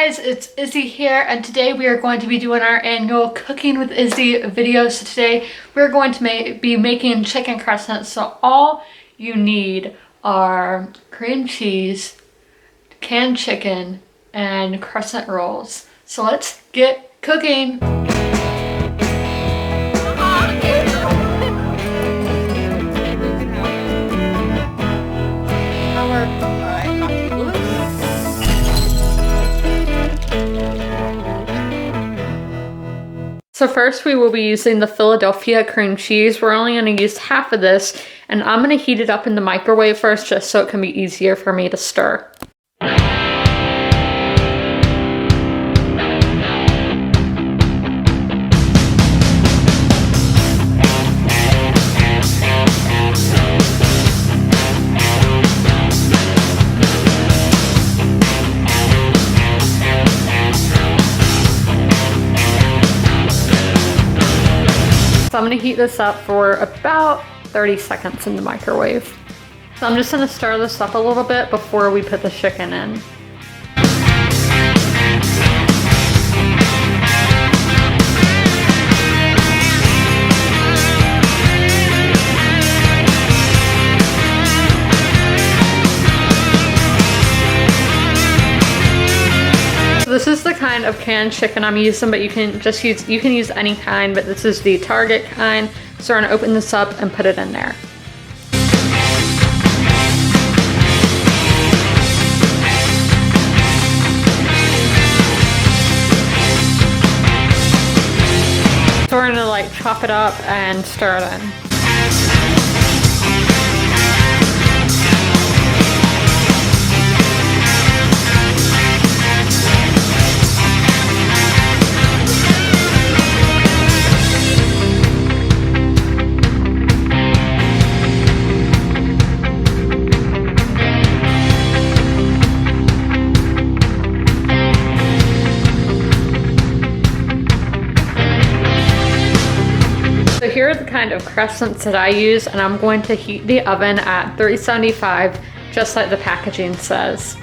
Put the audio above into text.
guys, it's Izzy here, and today we are going to be doing our annual Cooking with Izzy video. So today we're going to be making chicken crescents. So all you need are cream cheese, canned chicken, and crescent rolls. So let's get cooking. So first we will be using the Philadelphia cream cheese. We're only going to use half of this, and I'm going to heat it up in the microwave first just so it can be easier for me to stir. So I'm going to heat this up for about 30 seconds in the microwave. So I'm just going to stir this up a little bit before we put the chicken in. This is the kind of canned chicken I'm using, but you can use any kind, but this is the Target kind. So we're gonna open this up and put it in there. So we're gonna like chop it up and stir it in. So here are the kind of crescents that I use, and I'm going to heat the oven at 375, just like the packaging says.